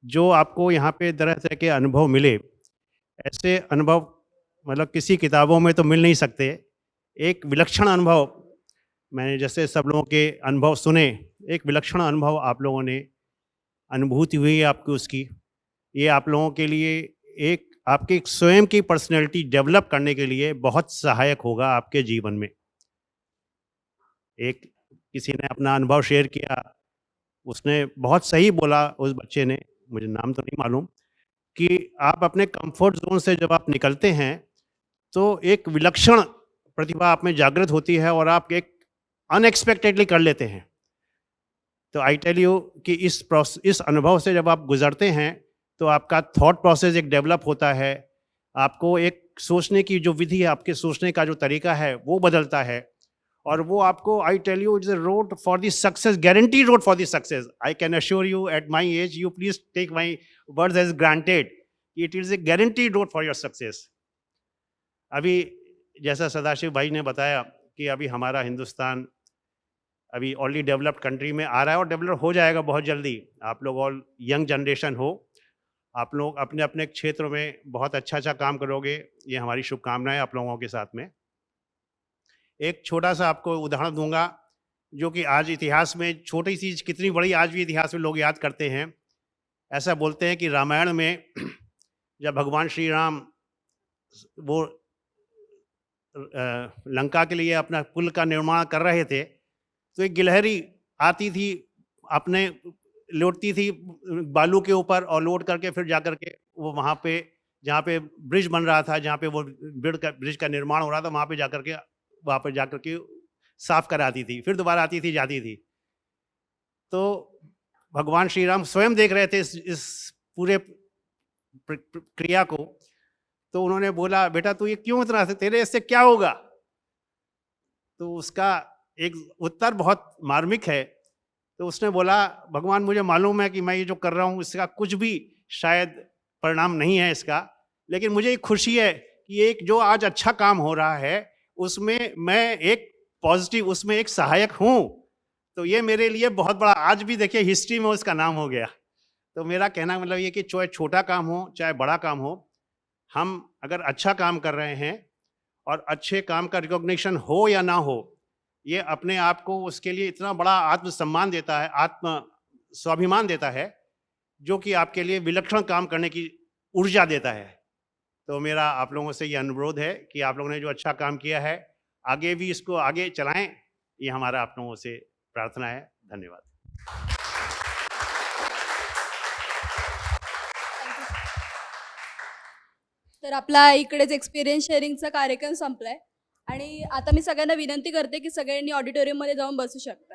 जो आपको यहाँ पे तरह तरह के अनुभव मिले, ऐसे अनुभव मतलब किसी किताबों में तो मिल नहीं सकते. एक विलक्षण अनुभव, मैंने जैसे सब लोगों के अनुभव सुने, एक विलक्षण अनुभव आप लोगों ने अनुभूति हुई है आपकी उसकी. ये आप लोगों के लिए एक आपकी स्वयं की पर्सनैलिटी डेवलप करने के लिए बहुत सहायक होगा आपके जीवन में. एक किसी ने अपना अनुभव शेयर किया, उसने बहुत सही बोला, उस बच्चे ने, मुझे नाम तो नहीं मालूम, कि आप अपने कंफर्ट जोन से जब आप निकलते हैं तो एक विलक्षण प्रतिभा आप में जागृत होती है और आप एक अनएक्सपेक्टेडली कर लेते हैं. तो आई टेल यू कि इस अनुभव से जब आप गुजरते हैं तो आपका थॉट प्रोसेस एक डेवलप होता है. आपको एक सोचने की जो विधि है, आपके सोचने का जो तरीका है वो बदलता है. और वो आपको, I tell you, it's a road for the success, guarantee road for the success. I can assure you at my age, you please take my words as granted, it is a guarantee road for your success. अभी जैसा सदाशिव भाई ने बताया कि अभी हमारा हिंदुस्तान अभी already developed country में आ रहा है और डेवलप हो जाएगा बहुत जल्दी. आप लोग ऑल यंग जनरेशन हो, आप लोग अपने अपने क्षेत्र में बहुत अच्छा काम करोगे, ये हमारी शुभकामनाएं आप लोगों के साथ में. एक छोटा सा आपको उदाहरण दूंगा जो कि आज इतिहास में, छोटी चीज़ कितनी बड़ी आज भी इतिहास में लोग याद करते हैं. ऐसा बोलते हैं कि रामायण में जब भगवान श्री राम वो लंका के लिए अपना पुल का निर्माण कर रहे थे तो एक गिलहरी आती थी, अपने लौटती थी बालू के ऊपर और लौट करके फिर जा करके वो वहाँ पे जहाँ पे ब्रिज बन रहा था, जहाँ पे वो ब्रिज का निर्माण हो रहा था, वहाँ पे जा करके साफ कराती थी, फिर दोबारा आती थी, जाती थी. तो भगवान श्री राम स्वयं देख रहे थे इस पूरे क्रिया को. तो उन्होंने बोला, बेटा तू ये क्यों इतना, तेरे इससे क्या होगा? तो उसका एक उत्तर बहुत मार्मिक है. तो उसने बोला, भगवान मुझे मालूम है कि मैं ये जो कर रहा हूँ इसका कुछ भी शायद परिणाम नहीं है इसका, लेकिन मुझे एक खुशी है कि एक जो आज अच्छा काम हो रहा है उसमें मैं एक पॉजिटिव, उसमें एक सहायक हूँ. तो ये मेरे लिए बहुत बड़ा, आज भी देखिए हिस्ट्री में उसका नाम हो गया. तो मेरा कहना मतलब ये कि चाहे छोटा काम हो चाहे बड़ा काम हो, हम अगर अच्छा काम कर रहे हैं और अच्छे काम का रिकॉग्निशन हो या ना हो, ये अपने आप को उसके लिए इतना बड़ा आत्मसम्मान देता है, आत्म स्वाभिमान देता है, जो कि आपके लिए विलक्षण काम करने की ऊर्जा देता है. तो मेरा आप लोगों से ये अनुरोध है कि आप लोगों ने जो अच्छा काम किया है आगे भी इसको आगे चलाएं, ये हमारा आप लोगों से प्रार्थना है. धन्यवाद. तर आपला इकडेच एक्सपिरियन्स शेअरिंगचा कार्यक्रम संपलाय आणि आता मी सगळ्यांना विनंती करते की सगळ्यांनी ऑडिटोरियममध्ये जाऊन बसू शकता.